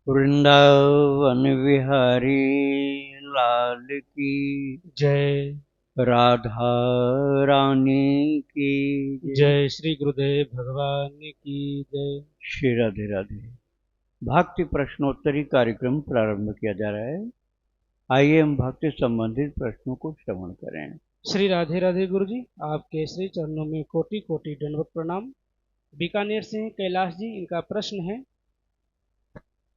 वृंदावन विहारी लाल की जय। राधा रानी की जय। जय श्री गुरुदेव भगवान की जय। श्री राधे राधे। भक्ति प्रश्नोत्तरी कार्यक्रम प्रारंभ किया जा रहा है। आइए हम भक्ति संबंधित प्रश्नों को श्रवण करें। श्री राधे राधे गुरु जी, आपके श्री चरणों में कोटि कोटि दंडवत प्रणाम। बीकानेर से हैं कैलाश जी। इनका प्रश्न है,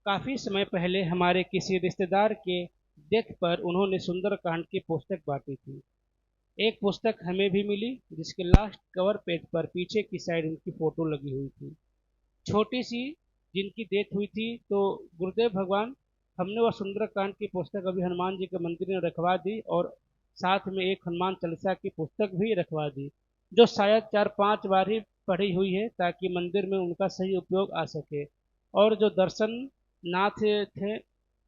काफी समय पहले हमारे किसी रिश्तेदार के डेथ पर उन्होंने सुंदर कांड की पुस्तक बांटी थी। एक पुस्तक हमें भी मिली जिसके लास्ट कवर पेज पर पीछे की साइड उनकी फोटो लगी हुई थी, छोटी सी, जिनकी डेथ हुई थी। तो गुरुदेव भगवान, हमने वह सुंदरकांड की पुस्तक अभी हनुमान जी के मंदिर में रखवा दी और साथ में एक हनुमान चालीसा की पुस्तक भी रखवा दी, जो शायद 4-5 बार ही पढ़ी हुई है, ताकि मंदिर में उनका सही उपयोग आ सके। और जो दर्शन नाथ थे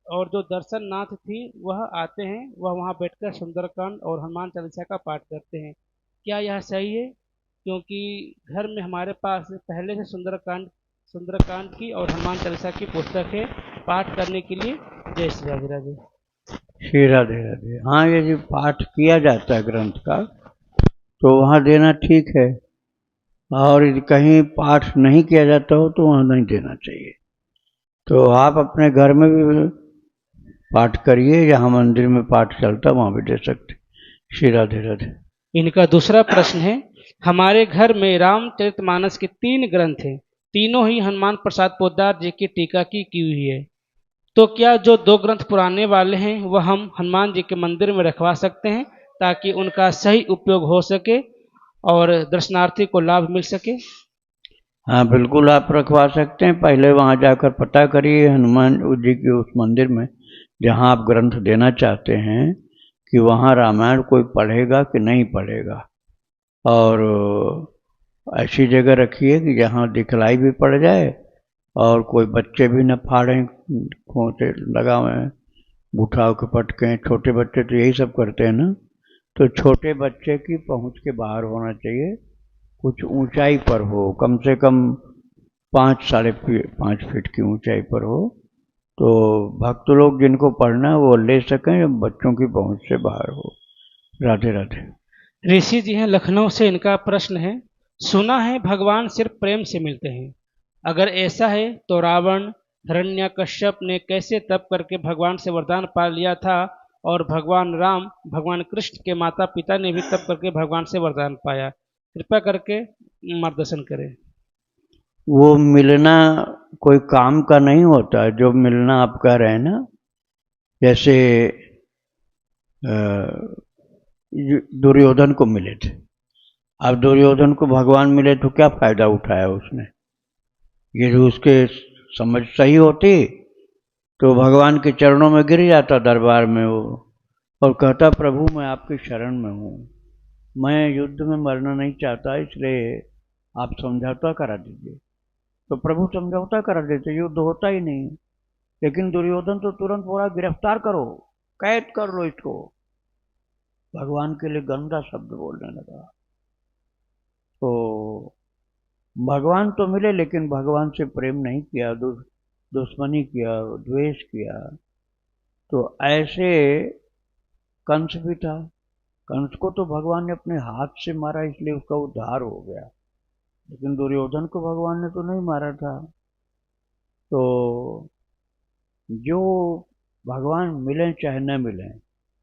और जो दर्शन नाथ थी वह आते हैं, वह वहाँ बैठकर सुंदरकांड और हनुमान चालीसा का पाठ करते हैं। क्या यह सही है? क्योंकि घर में हमारे पास पहले से सुंदरकांड की और हनुमान चालीसा की पुस्तक है पाठ करने के लिए। जय श्री राधे राधे। श्री राधे राधे। हाँ, यदि पाठ किया जाता है ग्रंथ का तो वहाँ देना ठीक है, और यदि कहीं पाठ नहीं किया जाता हो तो वहाँ नहीं देना चाहिए। तो आप अपने घर में भी पाठ करिए, जहाँ मंदिर में पाठ चलता वहाँ भी दे सकते। श्री राधे राधे। इनका दूसरा प्रश्न है, हमारे घर में रामचरितमानस के 3 ग्रंथ हैं, तीनों ही हनुमान प्रसाद पोद्दार जी की टीका की हुई है। तो क्या जो 2 ग्रंथ पुराने वाले हैं वह हम हनुमान जी के मंदिर में रखवा सकते हैं, ताकि उनका सही उपयोग हो सके और दर्शनार्थी को लाभ मिल सके? हाँ, बिल्कुल आप रखवा सकते हैं। पहले वहाँ जाकर पता करिए हनुमान जी के उस मंदिर में जहाँ आप ग्रंथ देना चाहते हैं कि वहाँ रामायण कोई पढ़ेगा कि नहीं पढ़ेगा, और ऐसी जगह रखिए कि जहाँ दिखलाई भी पड़ जाए और कोई बच्चे भी न फाड़ें, खोते लगावें, उठाव के पटकें। छोटे बच्चे तो यही सब करते हैं ना। तो छोटे बच्चे की पहुँच के बाहर होना चाहिए, कुछ ऊंचाई पर हो, कम से कम 5-5.5 फीट की ऊंचाई पर हो, तो भक्त लोग जिनको पढ़ना है वो ले सकें, बच्चों की पहुंच से बाहर हो। राधे राधे। ऋषि जी हैं लखनऊ से। इनका प्रश्न है, सुना है भगवान सिर्फ प्रेम से मिलते हैं। अगर ऐसा है तो रावण हिरण्यकश्यप ने कैसे तप करके भगवान से वरदान पा लिया था, और भगवान राम भगवान कृष्ण के माता पिता ने भी तप करके भगवान से वरदान पाया। कृपया करके मार्गदर्शन करें। वो मिलना कोई काम का नहीं होता है, जो मिलना आप कह रहे हैं ना। जैसे दुर्योधन को मिले थे। अब दुर्योधन को भगवान मिले तो क्या फायदा उठाया उसने? ये जो उसके समझ सही होती तो भगवान के चरणों में गिर जाता दरबार में वो, और कहता प्रभु मैं आपकी शरण में हूँ, मैं युद्ध में मरना नहीं चाहता, इसलिए आप समझौता करा दीजिए। तो प्रभु समझौता करा देते, युद्ध होता ही नहीं। लेकिन दुर्योधन तो तुरंत बोला गिरफ्तार करो, कैद कर लो इसको। भगवान के लिए गंदा शब्द बोलने लगा। तो भगवान तो मिले लेकिन भगवान से प्रेम नहीं किया, दुश्मनी किया, द्वेष किया। तो ऐसे कंस भी था। कंस को तो भगवान ने अपने हाथ से मारा, इसलिए उसका उद्धार हो गया। लेकिन दुर्योधन को भगवान ने तो नहीं मारा था। तो जो भगवान मिले चाहे न मिले,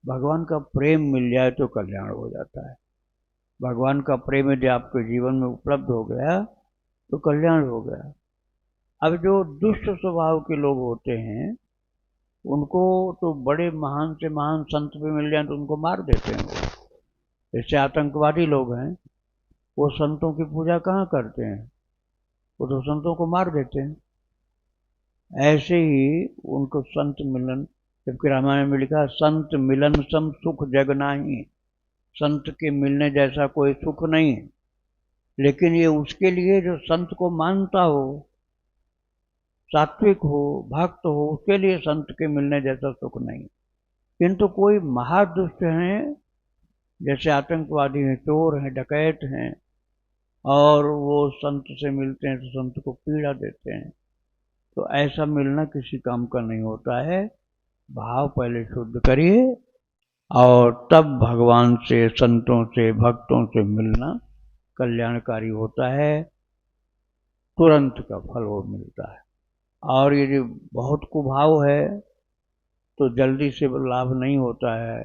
भगवान का प्रेम मिल जाए तो कल्याण हो जाता है। भगवान का प्रेम यदि आपके जीवन में उपलब्ध हो गया तो कल्याण हो गया। अब जो दुष्ट स्वभाव के लोग होते हैं उनको तो बड़े महान से महान संत भी मिल जाए तो उनको मार देते हैं वो। जैसे आतंकवादी लोग हैं, वो संतों की पूजा कहाँ करते हैं? वो तो संतों को मार देते हैं। ऐसे ही उनको संत मिलन, जबकि रामायण में लिखा संत मिलन सम सुख जग नाही। संत के मिलने जैसा कोई सुख नहीं है। लेकिन ये उसके लिए जो संत को मानता हो, सात्विक हो, भक्त हो, उसके लिए संत के मिलने जैसा सुख नहीं। किंतु कोई महादुष्ट हैं, जैसे आतंकवादी हैं, चोर हैं, डकैत हैं, और वो संत से मिलते हैं तो संत को पीड़ा देते हैं, तो ऐसा मिलना किसी काम का नहीं होता है। भाव पहले शुद्ध करिए और तब भगवान से, संतों से, भक्तों से मिलना कल्याणकारी होता है। तुरंत का फल वो मिलता है। और यदि बहुत कुभाव है तो जल्दी से लाभ नहीं होता है।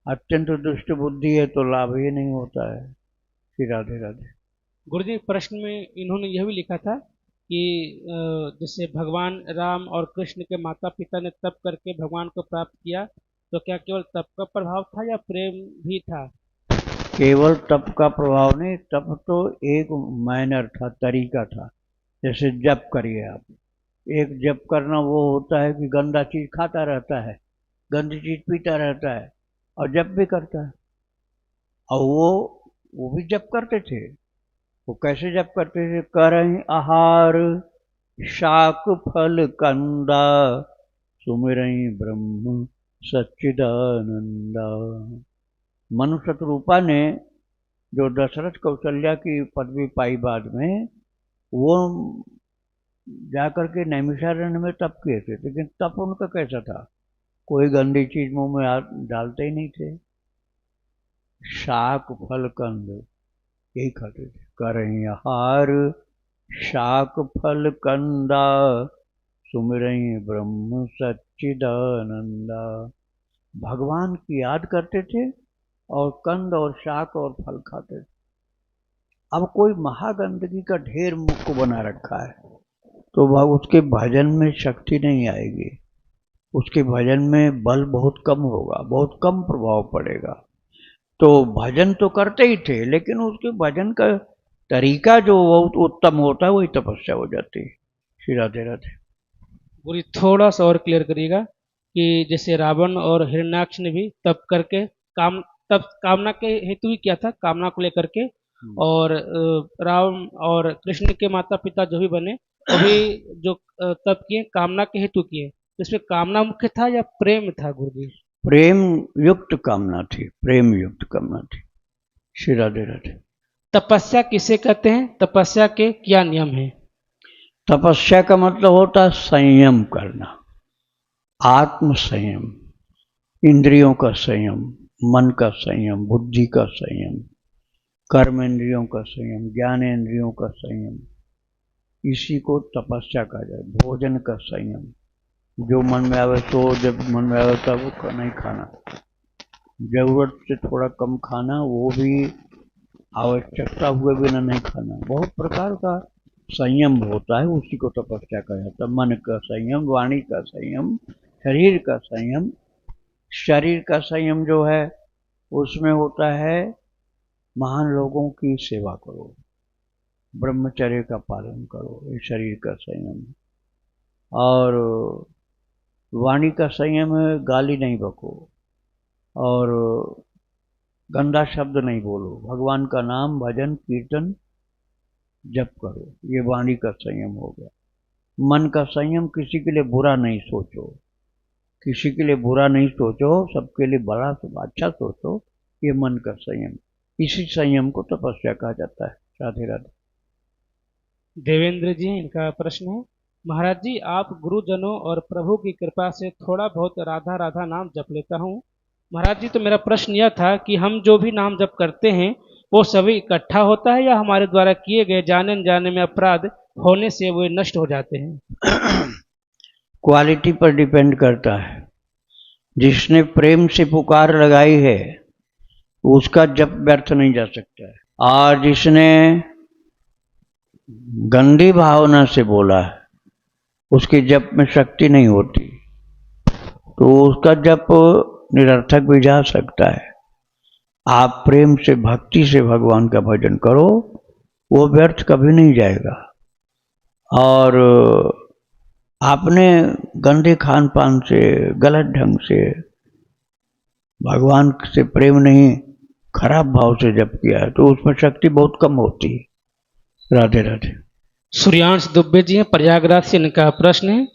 अत्यंत दुष्ट बुद्धि है तो लाभ ही नहीं होता है। श्री राधे राधे। गुरुजी, प्रश्न में इन्होंने यह भी लिखा था कि जैसे भगवान राम और कृष्ण के माता पिता ने तप करके भगवान को प्राप्त किया, तो क्या केवल तप का प्रभाव था या प्रेम भी था? केवल तप का प्रभाव नहीं, तप तो एक मैनर था, तरीका था। जैसे जप करिए आप, एक जप करना वो होता है कि गंदा चीज खाता रहता है, गंदी चीज पीता रहता है और जप भी करता है। और वो भी जप करते थे। वो कैसे जप करते थे? करहि आहार शाक फल कंदा, सुमिरहि ब्रह्म सच्चिदानंदा। मनु शतरूपा ने जो दशरथ कौशल्या की पदवी पाई बाद में, वो जाकर के नैमिषारण्य में तप किए थे। लेकिन तप उनका कैसा था? कोई गंदी चीज मुंह में डालते ही नहीं थे। शाक फल कंद यही खाते थे। करहि आहार शाक फल कंदा, सुमिरहि ब्रह्म सच्चिदानंदा। भगवान की याद करते थे और कंद और शाक और फल खाते थे। अब कोई महागंदगी का ढेर मुख को बना रखा है तो उसके भजन में शक्ति नहीं आएगी, उसके भजन में बल बहुत कम होगा, बहुत कम प्रभाव पड़ेगा। तो भजन तो करते ही थे, लेकिन उसके भजन का तरीका जो बहुत उत्तम होता है वही तपस्या हो जाती है। श्री राधे राधे। गुरु, थोड़ा सा और क्लियर करिएगा कि जैसे रावण और हिरण्याक्ष ने भी तप करके तप कामना के हेतु ही किया था, कामना को लेकर के। और राम और कृष्ण के माता पिता जो भी बने वो भी जो तप किए कामना के हेतु किए, तो इसमें कामना मुख्य था या प्रेम था गुरु जी? प्रेम युक्त कामना थी, प्रेम युक्त कामना थी। श्री राधे राधे। तपस्या किसे कहते हैं? तपस्या के क्या नियम हैं? तपस्या का मतलब होता है संयम करना, आत्म संयम, इंद्रियों का संयम, मन का संयम, बुद्धि का संयम, कर्म इंद्रियों का संयम, ज्ञान इंद्रियों का संयम, इसी को तपस्या कहा जाए। भोजन का संयम, जो मन में आवे तो, जब मन में आवे तब नहीं खाना, जरूरत से थोड़ा कम खाना, वो भी आवश्यकता हुए बिना नहीं खाना। बहुत प्रकार का संयम होता है, उसी को तपस्या कहा जाता है। मन का संयम, वाणी का संयम, शरीर का संयम। शरीर का संयम जो है उसमें होता है महान लोगों की सेवा करो, ब्रह्मचर्य का पालन करो, ये शरीर का संयम है। और वाणी का संयम है, गाली नहीं बको और गंदा शब्द नहीं बोलो, भगवान का नाम भजन कीर्तन जप करो, ये वाणी का संयम हो गया। मन का संयम, किसी के लिए बुरा नहीं सोचो, किसी के लिए बुरा नहीं सोचो, सबके लिए बड़ा अच्छा सोचो, ये मन का संयम। इसी संयम को तपस्या कहा जाता है। राधे राधे। देवेंद्र जी, इनका प्रश्न है, महाराज जी आप गुरुजनों और प्रभु की कृपा से थोड़ा बहुत राधा राधा नाम जप लेता हूँ। महाराज जी, तो मेरा प्रश्न यह था कि हम जो भी नाम जप करते हैं वो सभी इकट्ठा होता है या हमारे द्वारा किए गए जाने अनजाने में अपराध होने से वो नष्ट हो जाते हैं? क्वालिटी पर डिपेंड करता है। जिसने प्रेम से पुकार लगाई है उसका जप व्यर्थ नहीं जा सकता है, और जिसने गंदी भावना से बोला है उसके जप में शक्ति नहीं होती, तो उसका जप निरर्थक भी जा सकता है। आप प्रेम से, भक्ति से भगवान का भजन करो, वो व्यर्थ कभी नहीं जाएगा। और आपने गंदे खान पान से, गलत ढंग से, भगवान से प्रेम नहीं, खराब भाव से जप किया है तो उसमें शक्ति बहुत कम होती है। राधे राधे। सूर्यांश दुबे जी हैं प्रयागराज से, इनका प्रश्न है,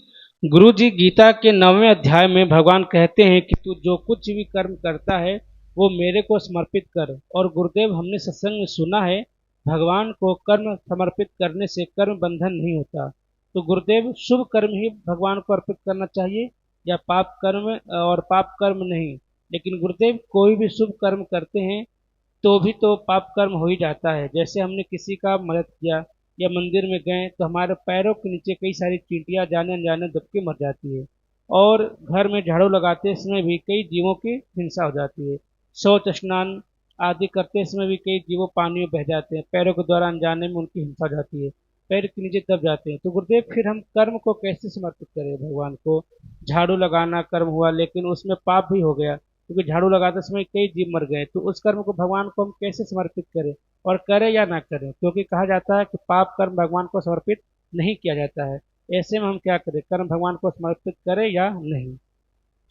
गुरु जी गीता के 9वें अध्याय में भगवान कहते हैं कि तू जो कुछ भी कर्म करता है वो मेरे को समर्पित कर। और गुरुदेव, हमने सत्संग में सुना है भगवान को कर्म समर्पित करने से कर्म बंधन नहीं होता, तो गुरुदेव शुभ कर्म ही भगवान को अर्पित करना चाहिए या पाप कर्म, और पाप कर्म नहीं? लेकिन गुरुदेव कोई भी शुभ कर्म करते हैं तो भी तो पाप कर्म हो ही जाता है। जैसे हमने किसी का मदद किया या मंदिर में गए तो हमारे पैरों के नीचे कई सारी चींटियां जाने अनजाने दब के मर जाती है, और घर में झाड़ू लगाते समय भी कई जीवों की हिंसा हो जाती है। शौच स्नान आदि करते समय भी कई जीवों पानी में बह जाते हैं, पैरों के द्वारा अनजाने में उनकी हिंसा हो जाती है, पैर के नीचे दब जाते हैं। तो गुरुदेव फिर हम कर्म को कैसे समर्पित करें भगवान को? झाड़ू लगाना कर्म हुआ, लेकिन उसमें पाप भी हो गया क्योंकि झाड़ू लगाते समय कई जीव मर गए। तो उस कर्म को भगवान को हम कैसे समर्पित करें, और करें या ना करें? क्योंकि कहा जाता है कि पाप कर्म भगवान को समर्पित नहीं किया जाता है। ऐसे में हम क्या करें, कर्म भगवान को समर्पित करें या नहीं?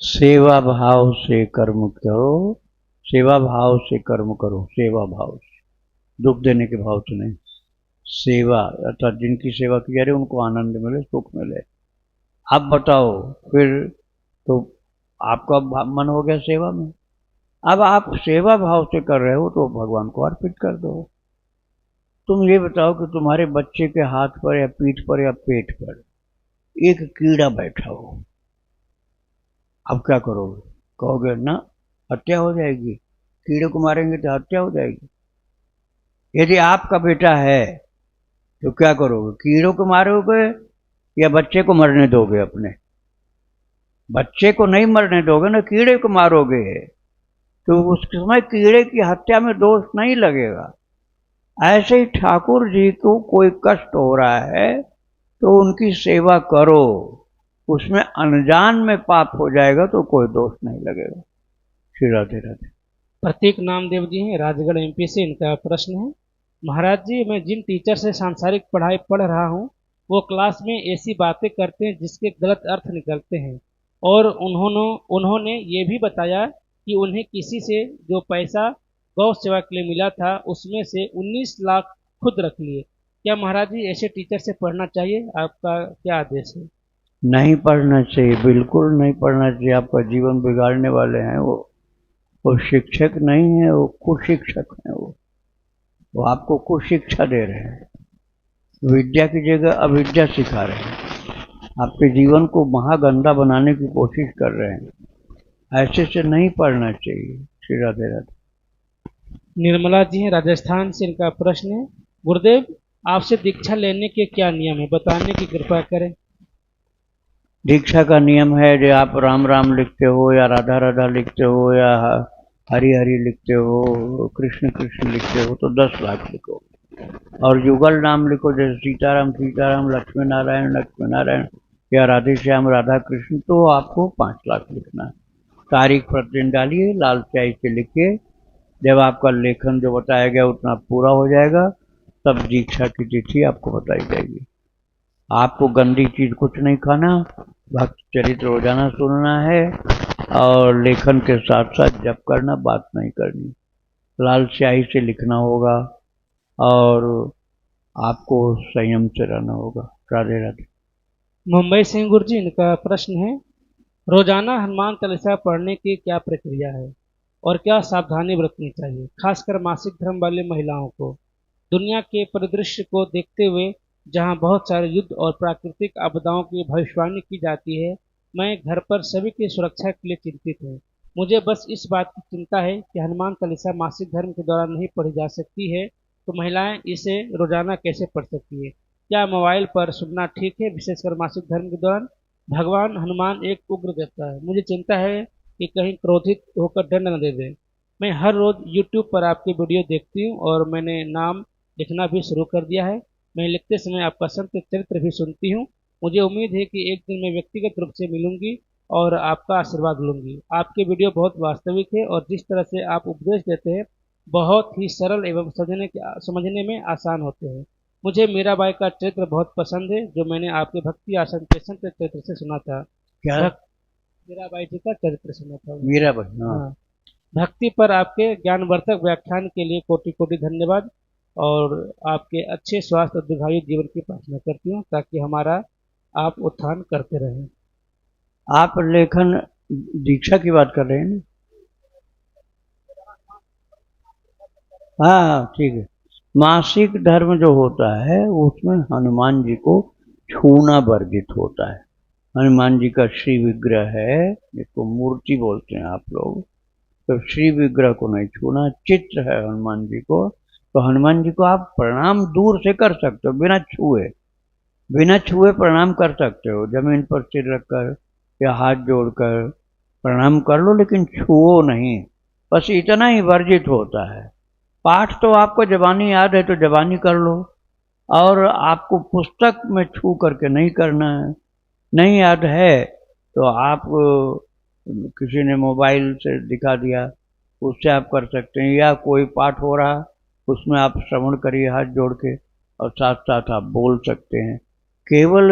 सेवा भाव से कर्म करो, सेवा भाव से कर्म करो, सेवा भाव से, दुख देने के भाव से नहीं। सेवा अर्थात जिनकी सेवा की जा रही है उनको आनंद मिले, सुख मिले। अब बताओ, फिर तो आपका मन हो गया सेवा में। अब आप सेवा भाव से कर रहे हो तो भगवान को अर्पित कर दो। तुम ये बताओ कि तुम्हारे बच्चे के हाथ पर या पीठ पर या पेट पर एक कीड़ा बैठा हो, अब क्या करोगे? कहोगे ना हत्या हो जाएगी, कीड़े को मारेंगे तो हत्या हो जाएगी। यदि आपका बेटा है तो क्या करोगे? कीड़ों को मारोगे या बच्चे को मरने दोगे? अपने बच्चे को नहीं मरने दोगे ना, कीड़े को मारोगे, तो उस समय कीड़े की हत्या में दोष नहीं लगेगा। ऐसे ही ठाकुर जी को कोई कष्ट हो रहा है तो उनकी सेवा करो, उसमें अनजान में पाप हो जाएगा तो कोई दोष नहीं लगेगा। श्री राधे राधे। प्रतीक नामदेव जी हैं, राजगढ़ एमपी से। इनका प्रश्न है, महाराज जी मैं जिन टीचर से सांसारिक पढ़ाई पढ़ रहा हूँ वो क्लास में ऐसी बातें करते हैं जिसके गलत अर्थ निकलते हैं, और उन्होंने ये भी बताया कि उन्हें किसी से जो पैसा गौ सेवा के लिए मिला था उसमें से 19 लाख खुद रख लिए। क्या महाराज जी ऐसे टीचर से पढ़ना चाहिए? आपका क्या आदेश है? नहीं पढ़ना चाहिए, बिल्कुल नहीं पढ़ना चाहिए। आपका जीवन बिगाड़ने वाले हैं वो शिक्षक नहीं है, वो कुशिक्षक हैं। वो आपको कुशिक्षा दे रहे हैं, विद्या की जगह अविद्या सिखा रहे हैं, आपके जीवन को महागंदा बनाने की कोशिश कर रहे हैं। ऐसे से नहीं पढ़ना चाहिए। श्री राधे राधे। निर्मला जी हैं, राजस्थान से। इनका प्रश्न है, गुरुदेव आपसे दीक्षा लेने के क्या नियम है, बताने की कृपा करें। दीक्षा का नियम है जो आप राम राम लिखते हो या राधा राधा लिखते हो या हरि हरि लिखते हो, कृष्ण कृष्ण लिखते हो तो 10 लाख लिखो, और युगल नाम लिखो जैसे सीताराम सीताराम, लक्ष्मी नारायण लक्ष्मी नारायण या राधे श्याम राधा कृष्ण, तो आपको 5 लाख लिखना है। तारीख प्रतिदिन डालिए, लाल स्याही से लिखिए। जब आपका लेखन जो बताया गया उतना पूरा हो जाएगा तब दीक्षा की तिथि आपको बताई जाएगी। आपको गंदी चीज कुछ नहीं खाना, भक्त चरित्र रोजाना सुनना है, और लेखन के साथ साथ जप करना, बात नहीं करनी। लाल स्याही से लिखना होगा और आपको संयम से रहना होगा। राधे राधे। मुंबई से गुरु जी। इनका प्रश्न है, रोजाना हनुमान चालीसा पढ़ने की क्या प्रक्रिया है और क्या सावधानी बरतनी चाहिए, खासकर मासिक धर्म वाली महिलाओं को? दुनिया के परिदृश्य को देखते हुए जहां बहुत सारे युद्ध और प्राकृतिक आपदाओं की भविष्यवाणी की जाती है, मैं घर पर सभी की सुरक्षा के लिए चिंतित हूँ। मुझे बस इस बात की चिंता है कि हनुमान चालीसा मासिक धर्म के दौरान नहीं पढ़ी जा सकती है, तो महिलाएं इसे रोजाना कैसे पढ़ सकती है? क्या मोबाइल पर सुनना ठीक है, विशेषकर मासिक धर्म के दौरान? भगवान हनुमान एक उग्र देवता है, मुझे चिंता है कि कहीं क्रोधित होकर दंड न दे दें। मैं हर रोज यूट्यूब पर आपकी वीडियो देखती हूँ और मैंने नाम लिखना भी शुरू कर दिया है। मैं लिखते समय आपका संत चरित्र भी सुनती हूँ। मुझे उम्मीद है कि एक दिन मैं व्यक्तिगत रूप से मिलूंगी और आपका आशीर्वाद लूंगी। आपके वीडियो बहुत वास्तविक है और जिस तरह से आप उपदेश देते हैं बहुत ही सरल एवं समझने में आसान होते हैं। मुझे मीराबाई का चरित्र बहुत पसंद है जो मैंने आपके भक्ति आश्रम के संत चरित्र से सुना था। क्या? मीराबाई जी का चरित्र सुना था। मीराबाई, हाँ। हाँ। भक्ति पर आपके ज्ञानवर्धक व्याख्यान के लिए कोटि कोटि धन्यवाद, और आपके अच्छे स्वास्थ्य और दीर्घायु जीवन की प्रार्थना करती हूँ ताकि हमारा आप उत्थान करते रहें। आप लेखन दीक्षा की बात कर रहे हैं ना? हाँ ठीक है। मासिक धर्म जो होता है उसमें हनुमान जी को छूना वर्जित होता है। हनुमान जी का श्री विग्रह है, जिसको मूर्ति बोलते हैं आप लोग, तो श्री विग्रह को नहीं छूना। चित्र है हनुमान जी को, तो हनुमान जी को आप प्रणाम दूर से कर सकते हो, बिना छुए प्रणाम कर सकते हो। जमीन पर सिर रखकर या हाथ जोड़कर प्रणाम कर लो, लेकिन छुओ नहीं। बस इतना ही वर्जित होता है। पाठ तो आपको जबानी याद है तो जबानी कर लो, और आपको पुस्तक में छू करके नहीं करना है। नहीं याद है तो आप किसी ने मोबाइल से दिखा दिया, उससे आप कर सकते हैं, या कोई पाठ हो रहा उसमें आप श्रवण करिए हाथ जोड़ के, और साथ साथ आप बोल सकते हैं। केवल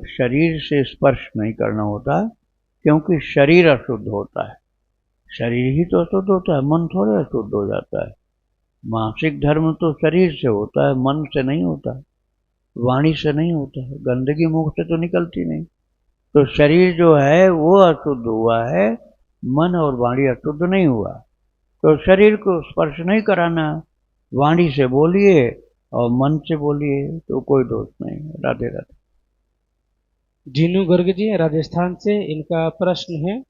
शरीर से स्पर्श नहीं करना होता, क्योंकि शरीर अशुद्ध होता है। शरीर ही तो अशुद्ध होता है, मन थोड़े अशुद्ध हो जाता है। मासिक धर्म तो शरीर से होता है, मन से नहीं होता, वाणी से नहीं होता है। गंदगी मुख से तो निकलती नहीं। तो शरीर जो है वो अशुद्ध हुआ है, मन और वाणी अशुद्ध नहीं हुआ। तो शरीर को स्पर्श नहीं कराना, वाणी से बोलिए और मन से बोलिए, तो कोई दोष नहीं। राधे राधे। जीनू गर्ग जी राजस्थान से, इनका प्रश्न है,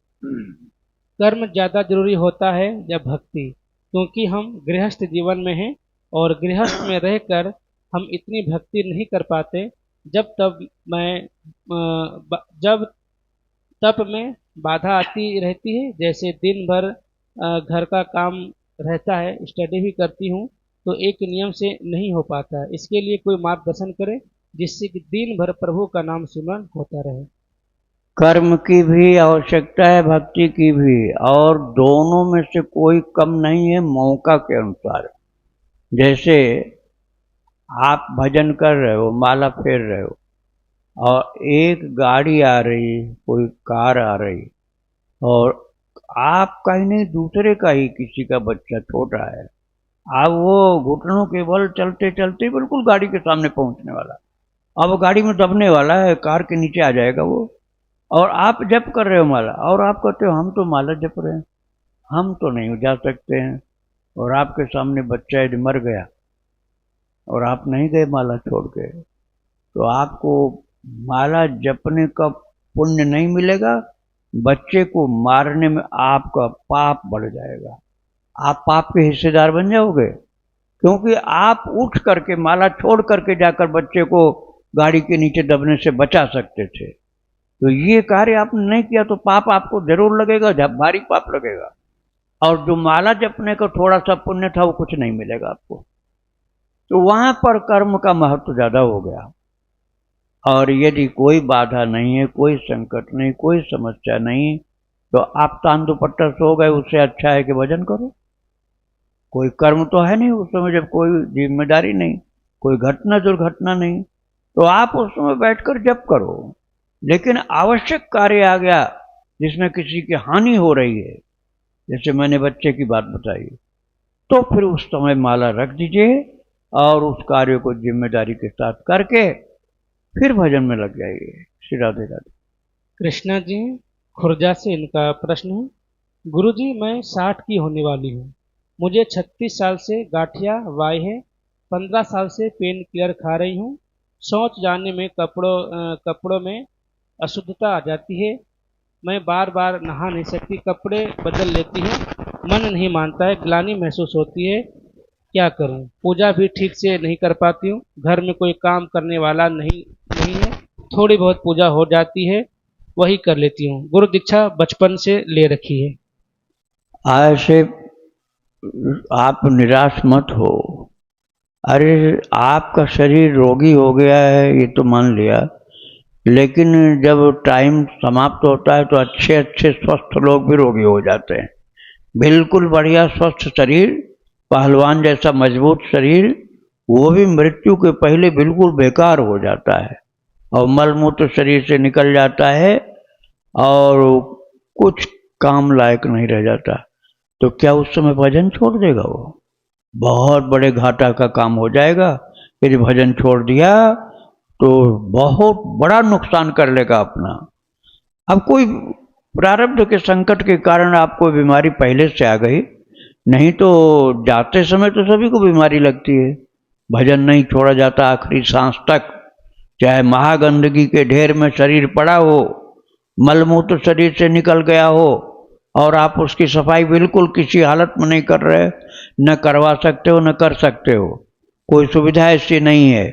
कर्म ज्यादा जरूरी होता है या भक्ति? क्योंकि हम गृहस्थ जीवन में हैं और गृहस्थ में रहकर हम इतनी भक्ति नहीं कर पाते। जब तप में बाधा आती रहती है, जैसे दिन भर घर का काम रहता है, स्टडी भी करती हूँ, तो एक नियम से नहीं हो पाता। इसके लिए कोई मार्गदर्शन करे जिससे कि दिन भर प्रभु का नाम सिमरन होता रहे। कर्म की भी आवश्यकता है, भक्ति की भी, और दोनों में से कोई कम नहीं है मौका के अनुसार। जैसे आप भजन कर रहे हो, माला फेर रहे हो, और एक गाड़ी आ रही, कोई कार आ रही, और आपका ही नहीं दूसरे का ही किसी का बच्चा छोटा है, अब वो घुटनों के बल चलते चलते बिल्कुल गाड़ी के सामने पहुंचने वाला, अब गाड़ी में दबने वाला है, कार के नीचे आ जाएगा वो। और आप जप कर रहे हो माला, और आप कहते हो हम तो माला जप रहे हैं, हम तो नहीं जा सकते हैं। और आपके सामने बच्चा यदि मर गया और आप नहीं गए माला छोड़ के, तो आपको माला जपने का पुण्य नहीं मिलेगा, बच्चे को मारने में आपका पाप बढ़ जाएगा। आप पाप के हिस्सेदार बन जाओगे, क्योंकि आप उठ करके माला छोड़ करके जाकर बच्चे को गाड़ी के नीचे दबने से बचा सकते थे। तो ये कार्य आपने नहीं किया तो पाप आपको जरूर लगेगा, भारी पाप लगेगा। और जो माला जपने का थोड़ा सा पुण्य था वो कुछ नहीं मिलेगा आपको। तो वहां पर कर्म का महत्व ज्यादा हो गया। और यदि कोई बाधा नहीं है, कोई संकट नहीं, कोई समस्या नहीं, तो आप तान दुपट्टा सो गए, उससे अच्छा है कि भजन करो। कोई कर्म तो है नहीं उस समय, जब कोई जिम्मेदारी नहीं, कोई घटना दुर्घटना नहीं, तो आप उस समय बैठकर जप करो। लेकिन आवश्यक कार्य आ गया जिसमें किसी की हानि हो रही है, जैसे मैंने बच्चे की बात बताई, तो फिर उस समय माला रख दीजिए और उस कार्य को जिम्मेदारी के साथ करके फिर भजन में लग जाइए। श्री राधे राधे। कृष्णा जी खुर्जा से, इनका प्रश्न है, गुरुजी मैं 60 की होने वाली हूँ, मुझे 36 साल से गांठिया वाई है, 15 साल से पेन किलर खा रही हूँ, शौच जाने में कपड़ों में अशुद्धता आ जाती है, मैं बार बार नहा नहीं सकती, कपड़े बदल लेती हूँ, मन नहीं मानता है, ग्लानि महसूस होती है, क्या करूं? पूजा भी ठीक से नहीं कर पाती हूँ, घर में कोई काम करने वाला नहीं है, थोड़ी बहुत पूजा हो जाती है वही कर लेती हूँ, गुरु दीक्षा बचपन से ले रखी है। ऐसे आप निराश मत हो। अरे आपका शरीर रोगी हो गया है ये तो मान लिया, लेकिन जब टाइम समाप्त होता है तो अच्छे अच्छे स्वस्थ लोग भी रोगी हो जाते हैं। बिल्कुल बढ़िया स्वस्थ शरीर, पहलवान जैसा मजबूत शरीर, वो भी मृत्यु के पहले बिल्कुल बेकार हो जाता है और मलमूत्र शरीर से निकल जाता है और कुछ काम लायक नहीं रह जाता। तो क्या उस समय भजन छोड़ देगा? वो बहुत बड़े घाटा का काम हो जाएगा। यदि भजन छोड़ दिया तो बहुत बड़ा नुकसान कर लेगा अपना। अब कोई प्रारब्ध के संकट के कारण आपको बीमारी पहले से आ गई, नहीं तो जाते समय तो सभी को बीमारी लगती है, भजन नहीं छोड़ा जाता आखिरी सांस तक, चाहे महागंदगी के ढेर में शरीर पड़ा हो, मलमूत्र शरीर से निकल गया हो और आप उसकी सफाई बिल्कुल किसी हालत में नहीं कर रहे, न करवा सकते हो न कर सकते हो, कोई सुविधा ऐसी नहीं है,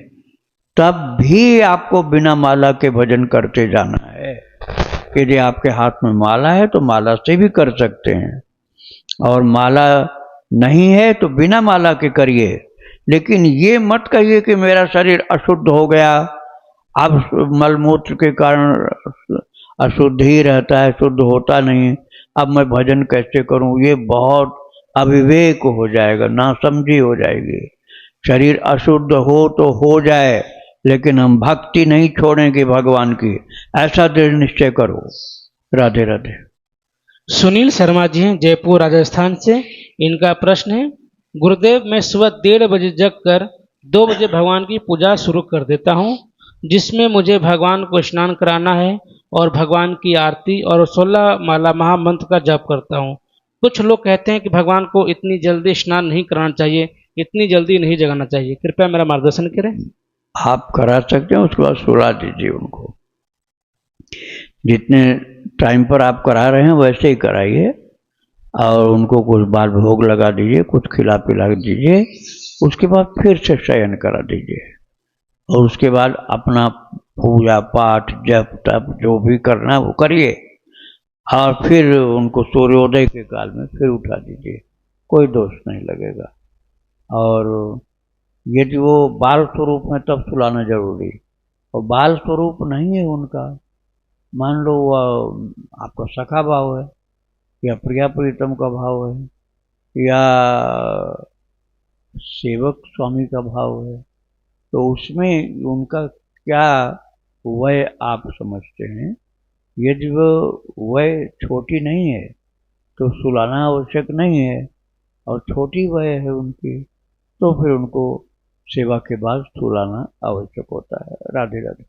तब भी आपको बिना माला के भजन करते जाना है। यदि आपके हाथ में माला है तो माला से भी कर सकते हैं, और माला नहीं है तो बिना माला के करिए। लेकिन ये मत कहिए कि मेरा शरीर अशुद्ध हो गया, अब मलमूत्र के कारण अशुद्ध ही रहता है, शुद्ध होता नहीं, अब मैं भजन कैसे करूं। ये बहुत अविवेक हो जाएगा, नासमझी हो जाएगी। शरीर अशुद्ध हो तो हो जाए, लेकिन हम भक्ति नहीं छोड़ेंगे भगवान की, ऐसा दृढ़ निश्चय करो। राधे राधे। सुनील शर्मा जी हैं जयपुर राजस्थान से। इनका प्रश्न है, गुरुदेव मैं सुबह 1:30 बजे जग कर 2 बजे भगवान की पूजा शुरू कर देता हूँ, जिसमें मुझे भगवान को स्नान कराना है और भगवान की आरती और 16 माला महामंत्र का जप करता हूँ। कुछ लोग कहते हैं कि भगवान को इतनी जल्दी स्नान नहीं कराना चाहिए, इतनी जल्दी नहीं जगाना चाहिए, कृपया मेरा मार्गदर्शन करें। आप करा सकते हैं, उसके बाद सुला दीजिए उनको। जितने टाइम पर आप करा रहे हैं वैसे ही कराइए, और उनको कुछ बार भोग लगा दीजिए, कुछ खिला पिला दीजिए, उसके बाद फिर से शयन करा दीजिए, और उसके बाद अपना पूजा पाठ जप तप जो भी करना वो करिए, और फिर उनको सूर्योदय के काल में फिर उठा दीजिए, कोई दोष नहीं लगेगा। और यदि वो बाल स्वरूप में तब सुलाना जरूरी, और बाल स्वरूप नहीं है उनका, मान लो वह आपका सखा भाव है या प्रिया प्रीतम का भाव है या सेवक स्वामी का भाव है, तो उसमें उनका क्या वय आप समझते हैं। यदि वो वय छोटी नहीं है तो सुलाना आवश्यक नहीं है, और छोटी वय है उनकी तो फिर उनको सेवा के बाद सुलाना आवश्यक होता है। राधे राधे।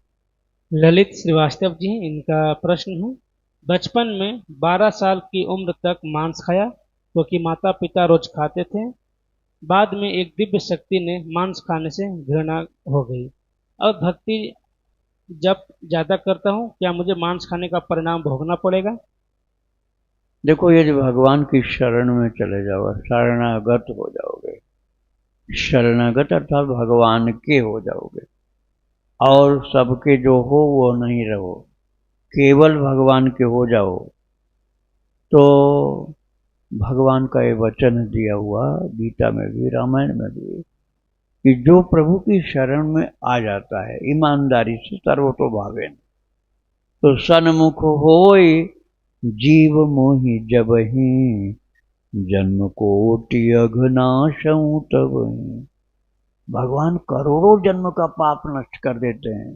ललित श्रीवास्तव जी, इनका प्रश्न है, बचपन में 12 साल की उम्र तक मांस खाया क्योंकि माता पिता रोज खाते थे। बाद में एक दिव्य शक्ति ने मांस खाने से घृणा हो गई। अब भक्ति जब ज्यादा करता हूँ, क्या मुझे मांस खाने का परिणाम भोगना पड़ेगा? देखो, यदि भगवान की शरण में चले जाओ, शरणागत हो जाओगे, शरणागत अर्थात भगवान के हो जाओगे, और सबके जो हो वो नहीं रहो, केवल भगवान के हो जाओ, तो भगवान का ये वचन दिया हुआ गीता में भी रामायण में भी कि जो प्रभु की शरण में आ जाता है ईमानदारी से सर्वतोभावेन, तो सन्मुख होय जीव मोहि जबहि, जन्म कोटि अघनाशं तबहि। भगवान करोड़ों जन्म का पाप नष्ट कर देते हैं।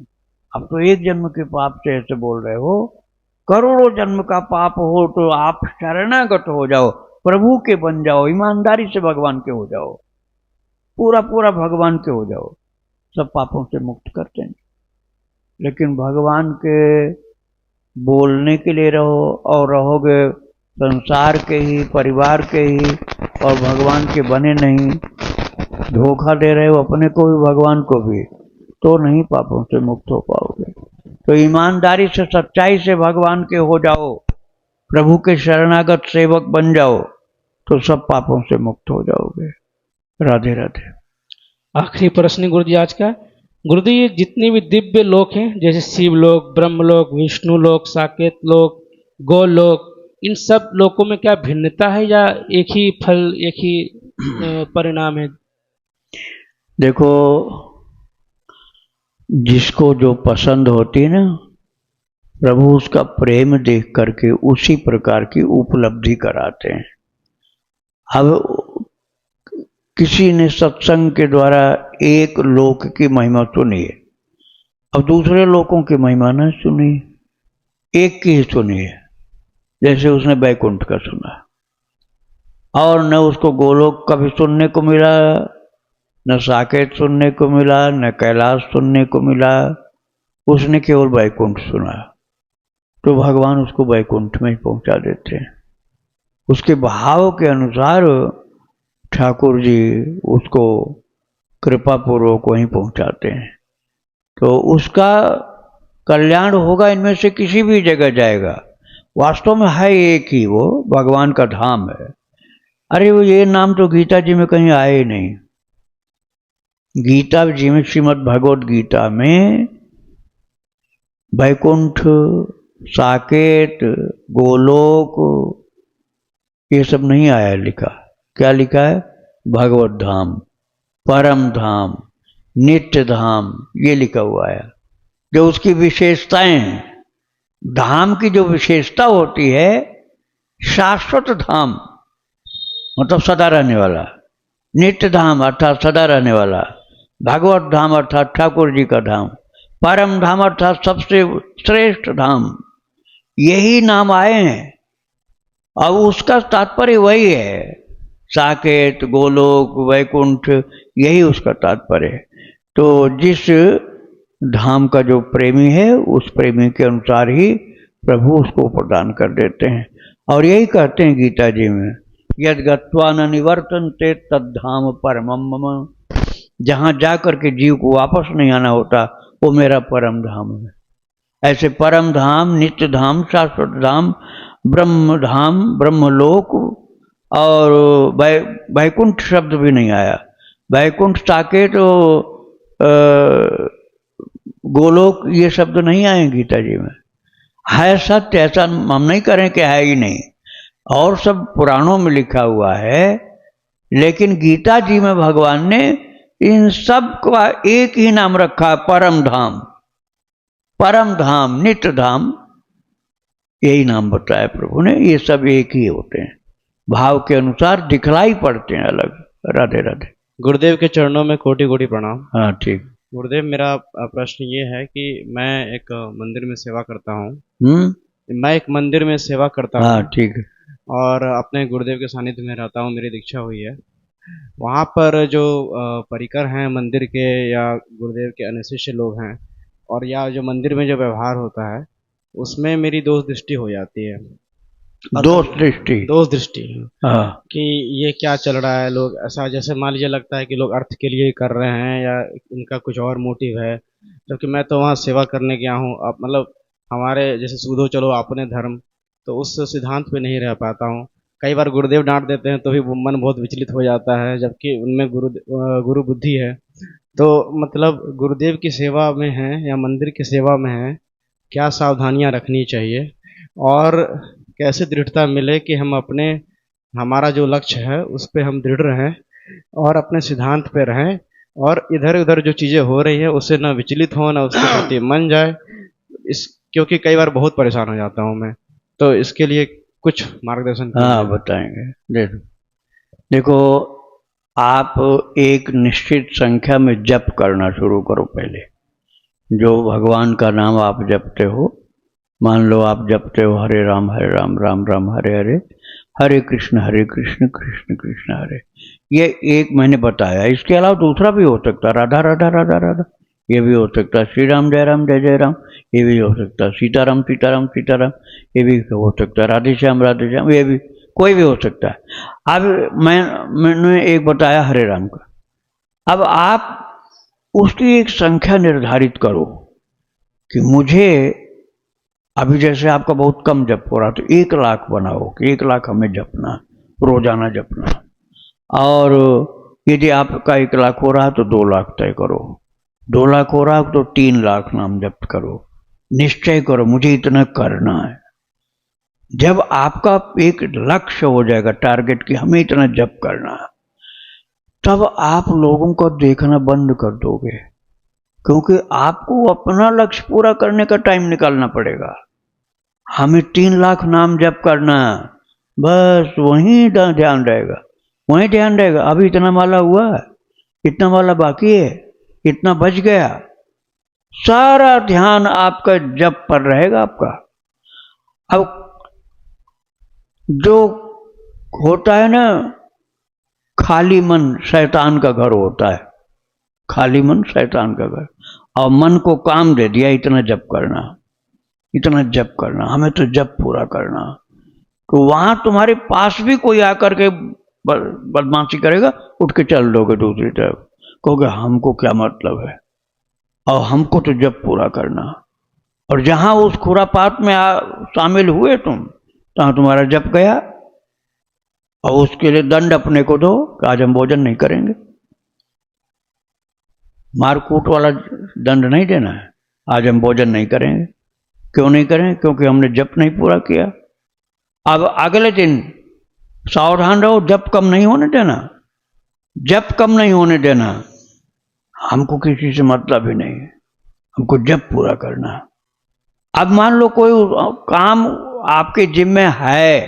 अब तो एक जन्म के पाप से ऐसे बोल रहे हो, करोड़ों जन्म का पाप हो तो आप शरणागत हो जाओ, प्रभु के बन जाओ, ईमानदारी से भगवान के हो जाओ, पूरा पूरा भगवान के हो जाओ, सब पापों से मुक्त करते हैं। लेकिन भगवान के बोलने के लिए रहो और रहोगे संसार के ही, परिवार के ही, और भगवान के बने नहीं, धोखा दे रहे हो अपने को भी भगवान को भी, तो नहीं पापों से मुक्त हो पाओगे। तो ईमानदारी से सच्चाई से भगवान के हो जाओ, प्रभु के शरणागत सेवक बन जाओ, तो सब पापों से मुक्त हो जाओगे। राधे राधे। आखिरी प्रश्न गुरु जी आज का। गुरु जी, ये जितने भी दिव्य लोक हैं, जैसे शिवलोक, ब्रह्मलोक, विष्णु लोक, साकेत लोक, गोलोक, इन सब लोकों में क्या भिन्नता है या एक ही फल, एक ही परिणाम है? देखो, जिसको जो पसंद होती है ना, प्रभु उसका प्रेम देख करके उसी प्रकार की उपलब्धि कराते हैं। अब किसी ने सत्संग के द्वारा एक लोक की महिमा सुनी है, अब दूसरे लोकों की महिमा न सुनी, एक की ही सुनी है। जैसे उसने बैकुंठ का सुना, और न उसको गोलोक का भी सुनने को मिला, न साकेत सुनने को मिला, न कैलाश सुनने को मिला, उसने केवल बैकुंठ सुना, तो भगवान उसको बैकुंठ में ही पहुंचा देते हैं। उसके भाव के अनुसार ठाकुर जी उसको कृपा पूर्वक वहीं पहुंचाते हैं। तो उसका कल्याण होगा, इनमें से किसी भी जगह जाएगा। वास्तव में है एक ही, वो भगवान का धाम है। अरे वो ये नाम तो गीता जी में कहीं आए ही नहीं। गीता जी में, श्रीमद् भगवद गीता में वैकुंठ, साकेत, गोलोक ये सब नहीं आया लिखा। क्या लिखा है? भगवत धाम, परम धाम, नित्य धाम, ये लिखा हुआ है। जो उसकी विशेषताएं हैं, धाम की जो विशेषता होती है, शाश्वत धाम मतलब सदा रहने वाला, नित्य धाम अर्थात सदा रहने वाला, भगवत धाम अर्थात ठाकुर जी का धाम, परम धाम अर्थात सबसे श्रेष्ठ धाम, यही नाम आए हैं। अब उसका तात्पर्य वही है, साकेत, गोलोक, वैकुंठ, यही उसका तात्पर्य है। तो जिस धाम का जो प्रेमी है, उस प्रेमी के अनुसार ही प्रभु उसको प्रदान कर देते हैं। और यही कहते हैं गीता जी में, यद गत्वा न निवर्तन्ते तद्धाम परमम मम। जहाँ जा करके जीव को वापस नहीं आना होता, वो मेरा परम धाम है। ऐसे परम धाम, नित्य धाम, शाश्वत धाम, ब्रह्म धाम, ब्रह्मलोक, और वैकुंठ शब्द भी नहीं आया। वैकुंठ, साकेत, गोलोक ये शब्द नहीं आए गीता जी में। है सत्य, ऐसा हम नहीं करें कि है ही नहीं, और सब पुराणों में लिखा हुआ है। लेकिन गीता जी में भगवान ने इन सब का एक ही नाम रखा, परम धाम, परम धाम, नित्य धाम, यही नाम बताया प्रभु ने। ये सब एक ही होते हैं, भाव के अनुसार दिखलाई पड़ते हैं अलग। राधे राधे। गुरुदेव के चरणों में कोटि कोटि प्रणाम। हाँ ठीक। गुरुदेव, मेरा प्रश्न ये है कि मैं एक मंदिर में सेवा करता हूँ। मैं एक मंदिर में सेवा करता हूँ। हाँ ठीक है। और अपने गुरुदेव के सानिध्य में रहता हूँ, मेरी दीक्षा हुई है। वहाँ पर जो परिकर हैं मंदिर के, या गुरुदेव के अन्य शिष्य लोग हैं, और या जो मंदिर में जो व्यवहार होता है, उसमें मेरी दोष दृष्टि हो जाती है। दोष दृष्टि हाँ। कि ये क्या चल रहा है, लोग ऐसा जैसे मान लीजिए लगता है कि लोग अर्थ के लिए कर रहे हैं, या इनका कुछ और मोटिव है, जबकि मैं तो वहाँ सेवा करने गया हूँ। अब मतलब हमारे जैसे सूदो चलो अपने धर्म, तो उस सिद्धांत पे नहीं रह पाता हूँ। कई बार गुरुदेव डांट देते हैं तो भी मन बहुत विचलित हो जाता है, जबकि उनमें गुरु बुद्धि है। तो मतलब गुरुदेव की सेवा में है या मंदिर की सेवा में है, क्या सावधानियाँ रखनी चाहिए, और कैसे दृढ़ता मिले कि हम हमारा जो लक्ष्य है उस पर हम दृढ़ रहें और अपने सिद्धांत पे रहें, और इधर उधर जो चीज़ें हो रही हैं उससे ना विचलित हो, ना उसके प्रति मन जाए। क्योंकि कई बार बहुत परेशान हो जाता हूँ मैं, तो इसके लिए कुछ मार्गदर्शन। हाँ बताएंगे। देखो, आप एक निश्चित संख्या में जप करना शुरू करो। पहले जो भगवान का नाम आप जपते हो, मान लो आप जपते हो हरे राम राम राम हरे हरे, हरे कृष्ण कृष्ण कृष्ण हरे, ये एक मैंने बताया। इसके अलावा दूसरा भी हो सकता, राधा राधा राधा राधा, ये भी हो सकता, श्री राम जय राम, ये भी हो सकता, सीताराम सीताराम सीताराम, ये भी हो सकता, राधे श्याम, ये भी, कोई भी हो सकता है। अब मैंने एक बताया हरे राम का। अब आप उसकी एक संख्या निर्धारित करो कि मुझे अभी जैसे आपका बहुत कम जप हो रहा, तो 1 लाख बनाओ कि 1 लाख हमें जपना, रोजाना जपना। और यदि आपका 1 लाख हो रहा तो 2 लाख तय करो, 2 लाख हो रहा तो 3 लाख नाम जप करो। निश्चय करो मुझे इतना करना है। जब आपका एक लक्ष्य हो जाएगा, टारगेट कि हमें इतना जप करना है, तब आप लोगों को देखना बंद कर दोगे, क्योंकि आपको अपना लक्ष्य पूरा करने का टाइम निकालना पड़ेगा। हमें 3 लाख नाम जप करना, बस वहीं ध्यान रहेगा, वहीं ध्यान रहेगा। अभी इतना माला हुआ है, इतना माला बाकी है, इतना बच गया, सारा ध्यान आपका जप पर रहेगा आपका। अब जो होता है ना, खाली मन शैतान का घर होता है, खाली मन शैतान का घर। और मन को काम दे दिया इतना जप करना, इतना जप करना, हमें तो जप पूरा करना। तो वहां तुम्हारे पास भी कोई आकर के बदमाशी करेगा, उठ के चल दोगे दूसरी तरफ, कहोगे हमको क्या मतलब है, और हमको तो जप पूरा करना। और जहां उस खुरापात में शामिल हुए तुम, तहां तुम्हारा जप गया, और उसके लिए दंड अपने को दो कि आज हम भोजन नहीं करेंगे। मारकूट वाला दंड नहीं देना है, आज हम भोजन नहीं करेंगे। क्यों नहीं करें? क्योंकि हमने जप नहीं पूरा किया। अब अगले दिन सावधान रहो, जप कम नहीं होने देना, जप कम नहीं होने देना। हमको किसी से मतलब ही नहीं है, हमको जप पूरा करना। अब मान लो कोई काम आपके जिम्मे है,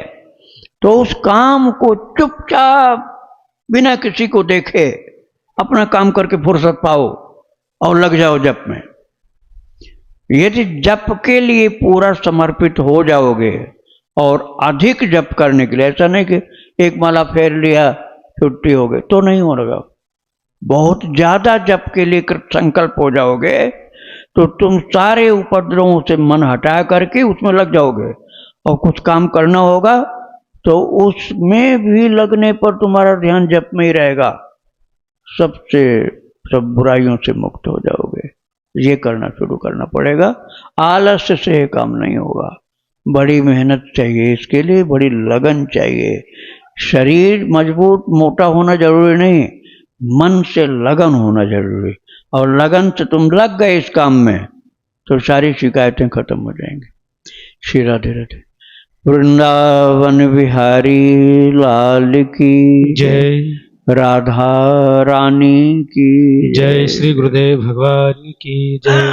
तो उस काम को चुपचाप बिना किसी को देखे अपना काम करके फुर्सत पाओ और लग जाओ जप में। यदि जप के लिए पूरा समर्पित हो जाओगे और अधिक जप करने के लिए, ऐसा नहीं कि एक माला फेर लिया छुट्टी हो गई, तो नहीं होगा। बहुत ज्यादा जप के लिए संकल्प हो जाओगे तो तुम सारे उपद्रवों से मन हटा करके उसमें लग जाओगे। और कुछ काम करना होगा तो उसमें भी लगने पर तुम्हारा ध्यान जप में ही रहेगा, सब बुराइयों से मुक्त हो जाओगे। ये करना शुरू करना पड़ेगा। आलस्य से काम नहीं होगा, बड़ी मेहनत चाहिए, इसके लिए बड़ी लगन चाहिए। शरीर मजबूत मोटा होना जरूरी नहीं, मन से लगन होना जरूरी। और लगन से तुम लग गए इस काम में तो सारी शिकायतें खत्म हो जाएंगी। श्री राधे राधे। वृंदावन बिहारी लाल की जय। राधा रानी की जय। श्री गुरुदेव भगवान की जय।